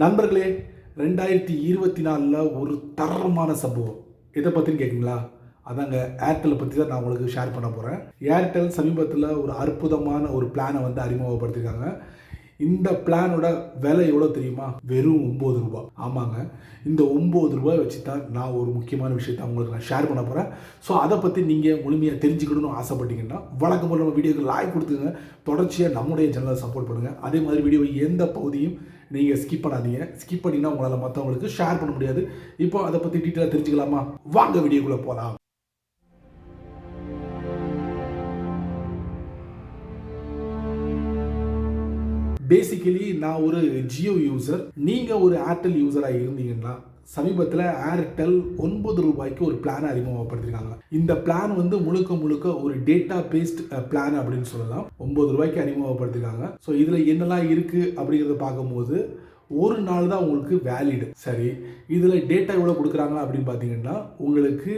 நண்பர்களே, 2024 ஒரு தரமான சம்பவம். இதை பற்றின்னு கேட்குங்களா? அதாங்க ஏர்டெல்லை பற்றி தான் நான் உங்களுக்கு ஷேர் பண்ண போகிறேன். ஏர்டெல் சமீபத்தில் ஒரு அற்புதமான ஒரு பிளானை வந்து அறிமுகப்படுத்தியிருக்காங்க. இந்த பிளானோட விலை எவ்வளோ தெரியுமா? வெறும் 9 ரூபா. ஆமாங்க, இந்த 9 ரூபாய் வச்சு தான் நான் ஒரு முக்கியமான விஷயத்தை உங்களுக்கு நான் ஷேர் பண்ண போகிறேன். ஸோ அதை பற்றி நீங்கள் முழுமையாக தெரிஞ்சுக்கணும்னு ஆசைப்பட்டீங்கன்னா வழக்கம் போல் நம்ம வீடியோக்கு லைக் கொடுத்துங்க. தொடர்ச்சியாக நம்முடைய சேனலை சப்போர்ட் பண்ணுங்கள். அதே மாதிரி வீடியோவை எந்த பகுதியும் நீங்கள் ஸ்கிப் பண்ணாதீங்க. ஸ்கிப் பண்ணிங்கன்னா உங்களால் மற்றவங்களுக்கு ஷேர் பண்ண முடியாது. இப்போ அதை பற்றி டீட்டெயிலாக தெரிஞ்சுக்கலாமா? வாங்க வீடியோக்குள்ளே போகலாம். பேசிக்கலி நான் ஒரு ஜியோ யூசர். நீங்கள் ஒரு ஏர்டெல் யூசராக இருந்தீங்கன்னா சமீபத்தில் ஏர்டெல் 9 ரூபாய்க்கு ஒரு பிளானை அறிமுகப்படுத்திருக்காங்க. இந்த பிளான் வந்து முழுக்க ஒரு டேட்டா பேஸ்ட் பிளான் அப்படின்னு சொல்லலாம். 9 ரூபாய்க்கு அறிமுகப்படுத்திருக்காங்க. ஸோ இதில் என்னெல்லாம் இருக்குது அப்படிங்கிறத பார்க்கும்போது ஒரு நாள் தான் உங்களுக்கு வேலிடு. சரி, இதில் டேட்டா எவ்வளோ கொடுக்குறாங்க அப்படின்னு பார்த்தீங்கன்னா உங்களுக்கு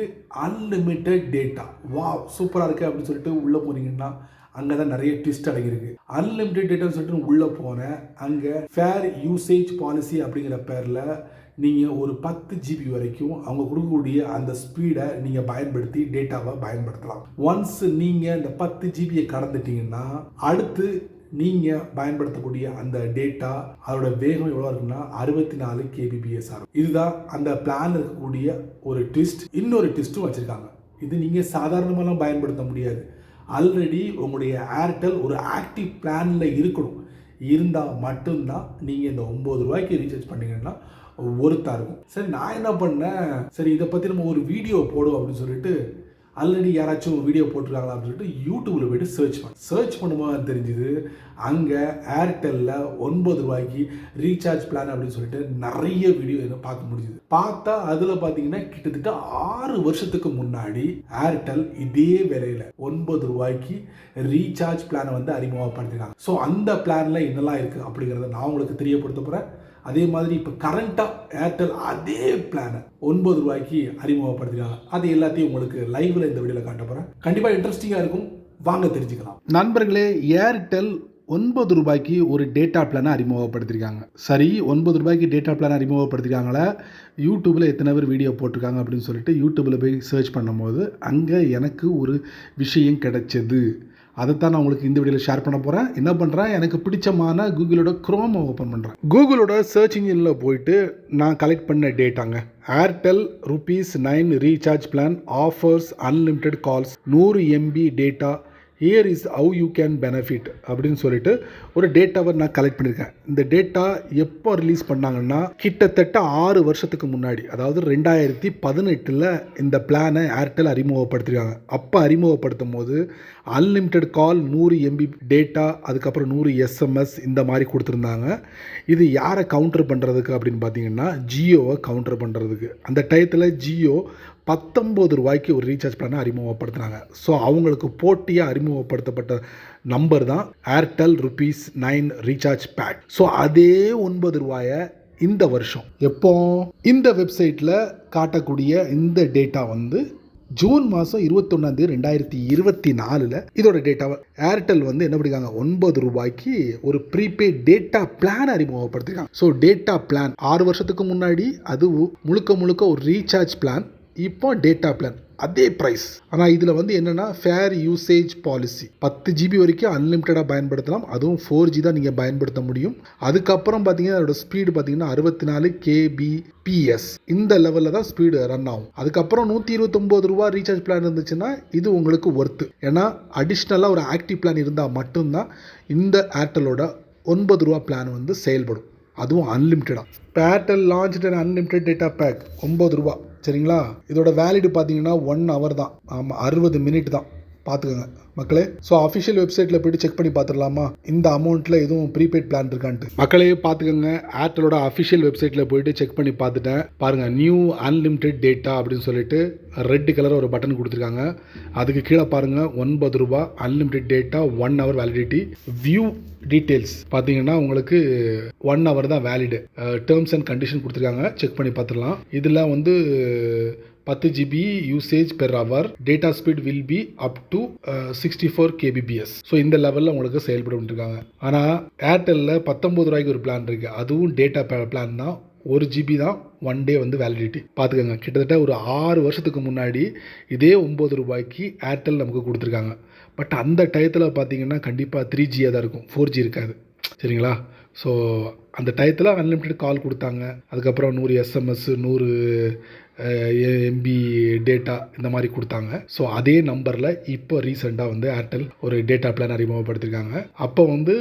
அன்லிமிட்டெட் டேட்டா. வா, சூப்பராக இருக்குது அப்படின்னு சொல்லிட்டு உள்ளே போனீங்கன்னா அங்கே தான் நிறைய ட்விஸ்ட் அடங்கியிருக்கு. அன்லிமிட்டெட் டேட்டான்னு சொல்லிட்டு உள்ளே போனேன். அங்கே ஃபேர் யூசேஜ் பாலிசி அப்படிங்கிற பேரில் நீங்கள் ஒரு 10 GB வரைக்கும் அவங்க கொடுக்கக்கூடிய அந்த ஸ்பீடை நீங்கள் பயன்படுத்தி டேட்டாவை பயன்படுத்தலாம். ஒன்ஸ் நீங்கள் இந்த 10 GB கடந்துட்டீங்கன்னா அடுத்து நீங்கள் பயன்படுத்தக்கூடிய அந்த டேட்டா அதோட வேகம் எவ்வளோ இருக்குன்னா 64 kbps ஆகும். இதுதான் அந்த பிளான் இருக்கக்கூடிய ஒரு ட்விஸ்ட். இன்னொரு ட்விஸ்ட்டும் வச்சுருக்காங்க. இது நீங்கள் சாதாரணமாலாம் பயன்படுத்த முடியாது. ஆல்ரெடி உங்களுடைய ஏர்டெல் ஒரு ஆக்டிவ் பிளானில் இருக்கணும். இருந்தால் மட்டும்தான் நீங்கள் இந்த 9 ரூபாய்க்கு ரீசார்ஜ் பண்ணீங்கன்னா ஒருத்தா இருக்கும். சரி, நான் என்ன பண்ணேன், சரி இதை பற்றி நம்ம ஒரு வீடியோ போடுவோம் அப்படின்னு சொல்லிட்டு ஆல்ரெடி யாராச்சும் வீடியோ போட்டிருக்காங்களா அப்படின்னு சொல்லிட்டு யூடியூப்ல போய்ட்டு சர்ச் பண்ணும்போது தெரிஞ்சுது அங்கே ஏர்டெல்லில் 9 ரூபாய்க்கு ரீசார்ஜ் பிளான் அப்படின்னு சொல்லிட்டு நிறைய வீடியோ என்ன பார்க்க முடிஞ்சுது. பார்த்தா அதில் பார்த்தீங்கன்னா கிட்டத்தட்ட 6 வருஷத்துக்கு முன்னாடி ஏர்டெல் இதே விலையில் 9 ரூபாய்க்கு ரீசார்ஜ் பிளானை வந்து அறிமுகப்படுத்திருக்காங்க. ஸோ அந்த பிளானில் என்னெல்லாம் இருக்குது அப்படிங்கிறத நான் உங்களுக்கு தெரியப்படுத்த போகிறேன். அதே மாதிரி இப்போ கரண்டாக ஏர்டெல் அதே பிளானை 9 ரூபாய்க்கு அறிமுகப்படுத்திருக்காங்க. அது எல்லாத்தையும் உங்களுக்கு லைவ்ல இந்த வீடியோவில் காட்ட போகிறேன். கண்டிப்பாக இன்ட்ரெஸ்டிங்காக இருக்கும். வாங்க தெரிஞ்சுக்கலாம். நண்பர்களே, ஏர்டெல் 9 ரூபாய்க்கு ஒரு டேட்டா பிளானை அறிமுகப்படுத்திருக்காங்க. சரி, 9 ரூபாய்க்கு டேட்டா பிளான் அறிமுகப்படுத்திருக்காங்களா? யூடியூப்பில் எத்தனை பேர் வீடியோ போட்டிருக்காங்க அப்படின்னு சொல்லிட்டு யூடியூப்பில் போய் சர்ச் பண்ணும்போது அங்கே எனக்கு ஒரு விஷயம் கிடைச்சது. அதைத்தான் நான் உங்களுக்கு இந்த வீடியோவில் ஷேர் பண்ண போகிறேன். என்ன பண்ணுறேன், எனக்கு பிடிச்சமான கூகுளோட குரோமை ஓப்பன் பண்ணுறேன். கூகுளோட சர்ச் இன்ஜினில் போயிட்டு நான் கலெக்ட் பண்ண டேட்டாங்க. Airtel ₹9 recharge plan offers unlimited calls 100 MB data. Here is how you can benefit அப்படின்னு சொல்லிட்டு ஒரு டேட்டாவை நான் கலெக்ட் பண்ணியிருக்கேன். இந்த டேட்டா எப்போ ரிலீஸ் பண்ணாங்கன்னா கிட்டத்தட்ட 6 வருஷத்துக்கு முன்னாடி, அதாவது 2018 இந்த பிளானை ஏர்டெல் அறிமுகப்படுத்திருக்காங்க. அப்போ அறிமுகப்படுத்தும் போது அன்லிமிட்டெட் கால் 100 MB டேட்டா, அதுக்கப்புறம் 100 SMS இந்த மாதிரி கொடுத்துருந்தாங்க. இது யாரை கவுண்டர் பண்ணுறதுக்கு அப்படின்னு பார்த்தீங்கன்னா ஜியோவை கவுண்டர் பண்ணுறதுக்கு. அந்த டயத்தில் ஜியோ 19 ரூபாய்க்கு ஒரு ரீசார்ஜ் பிளானை அறிமுகப்படுத்தினாங்க. ஸோ அவங்களுக்கு போட்டியாக அறிமுகப்படுத்தப்பட்ட நம்பர் தான் ஏர்டெல் ₹9 ரீசார்ஜ் பேக். ஸோ அதே 9 ரூபாயை இந்த வருஷம் எப்போ இந்த வெப்சைட்டில் காட்டக்கூடிய இந்த டேட்டா வந்து ஜூன் மாதம் 21 2024 இதோட டேட்டாவை ஏர்டெல் வந்து என்ன பண்ணிருக்காங்க, 9 ரூபாய்க்கு ஒரு ப்ரீபெய்ட் டேட்டா பிளான் அறிமுகப்படுத்திருக்காங்க. ஸோ டேட்டா பிளான் 6 வருஷத்துக்கு முன்னாடி அது முழுக்க ஒரு ரீசார்ஜ் பிளான். இப்போ டேட்டா பிளான் அதே ப்ரைஸ். ஆனால் இதில் வந்து என்னென்னா ஃபேர் யூசேஜ் பாலிசி. 10 GB வரைக்கும் அன்லிமிட்டடாக பயன்படுத்தலாம். அதுவும் 4G தான் நீங்கள் பயன்படுத்த முடியும். அதுக்கப்புறம் பார்த்தீங்கன்னா அதோட ஸ்பீடு பார்த்தீங்கன்னா 64 kbps இந்த லெவலில் தான் ஸ்பீடு ரன் ஆகும். அதுக்கப்புறம் 129 ரூபா ரீசார்ஜ் பிளான் இருந்துச்சுன்னா இது உங்களுக்கு ஒர்த்து. ஏன்னா அடிஷ்னலாக ஒரு ஆக்டிவ் பிளான் இருந்தால் மட்டும்தான் இந்த ஏர்டெல்லோட 9 ரூபா பிளான் வந்து செயல்படும். அதுவும் அன்லிமிட்டடாக. இப்போ Airtel launch unlimited data pack 9 ரூபா. சரிங்களா? இதோட வேலிடு பார்த்தீங்கன்னா 1 hour தான். ஆமாம், 60 மினிட் தான். பார்த்துக்கோங்க மக்களே. ஸோ அஃபிஷியல் வெப்சைட்டில் போய்ட்டு செக் பண்ணி பார்த்துடலாமா இந்த அமௌண்ட்டில் எதுவும் ப்ரீபெய்ட் பிளான் இருக்கான்ட்டு. மக்களே பார்த்துக்கோங்க, ஏர்டெலோட அஃபிஷியல் வெப்சைட்டில் போய்ட்டு செக் பண்ணி பார்த்துட்டேன். பாருங்கள், நியூ அன்லிமிட்டெட் டேட்டா அப்படின்னு சொல்லிட்டு ரெட் கலர் ஒரு பட்டன் கொடுத்துருக்காங்க. அதுக்கு கீழே பாருங்கள் 9 ரூபா unlimited data 1 hour validity. View details பார்த்தீங்கன்னா உங்களுக்கு 1 hour தான் வேலிடு. டேர்ம்ஸ் அண்ட் கண்டிஷன் கொடுத்துருக்காங்க, செக் பண்ணி பார்த்துடலாம். இதில் வந்து 10 GB usage per hour, data speed will be up to 64 kbps. So இந்த லெவலில் உங்களுக்கு செயல்பட்டு இருக்காங்க. ஆனால் ஏர்டெல்லில் 19 ரூபாய்க்கு ஒரு பிளான் இருக்குது. அதுவும் டேட்டா பிளான் தான். 1 GB தான் 1 டே வந்து வேலிடிட்டி. பார்த்துக்கோங்க, கிட்டத்தட்ட ஒரு 6 வருஷத்துக்கு முன்னாடி இதே 9 ரூபாய்க்கு ஏர்டெல் நமக்கு கொடுத்துருக்காங்க. பட் அந்த டயத்தில் பார்த்தீங்கன்னா கண்டிப்பாக 3G தான் இருக்கும், 4G இருக்காது. சரிங்களா? ஸோ அந்த டயத்தில் அன்லிமிட்டெட் கால் கொடுத்தாங்க. அதுக்கப்புறம் 100 SMS, 100 MB டேட்டா இந்த மாதிரி கொடுத்தாங்க. ஸோ அதே நம்பரில் இப்போ ரீசெண்டாக வந்து ஏர்டெல் ஒரு டேட்டா பிளான் அறிமுகப்படுத்திருக்காங்க. அப்போ வந்து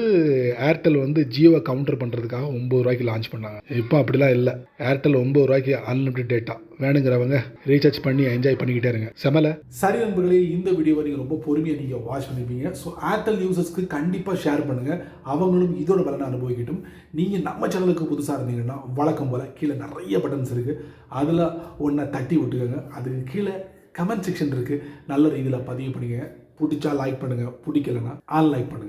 ஏர்டெல் வந்து ஜியோவை கவுண்டர் பண்ணுறதுக்காக 9 ரூபாய்க்கு லான்ச் பண்ணாங்க. இப்போ அப்படிலாம் இல்லை. ஏர்டெல் 9 ரூபாய்க்கு அன்லிமிட்டெட் டேட்டா வேணுங்கிறவங்க ரீசார்ஜ் பண்ணி என்ஜாய் பண்ணிக்கிட்டே இருங்க. செமலை. சரி நண்பர்களே, இந்த வீடியோவை நீங்கள் ரொம்ப பொறுமையாக நீங்கள் வாட்ச் பண்ணிப்பீங்க. ஸோ ஏர்டெல் யூசர்ஸ்க்கு கண்டிப்பாக ஷேர் பண்ணுங்கள், அவங்களும் இதோட பலனை அனுபவிக்கட்டும். நீங்கள் நம்ம சேனலுக்கு புதுசாக இருந்தீங்கன்னா வழக்கம் போல் கீழே நிறைய பட்டன்ஸ் இருக்குது, அதில் ஒன்றை தட்டி விட்டுக்கோங்க. அதுக்கு கீழே கமெண்ட் செக்ஷன் இருக்குது, நல்ல ரீதியில் பதிவு பண்ணிக்கங்க. பிடிச்சா லைக் பண்ணுங்கள், பிடிக்கலைன்னா அன்லைக் பண்ணுங்கள்.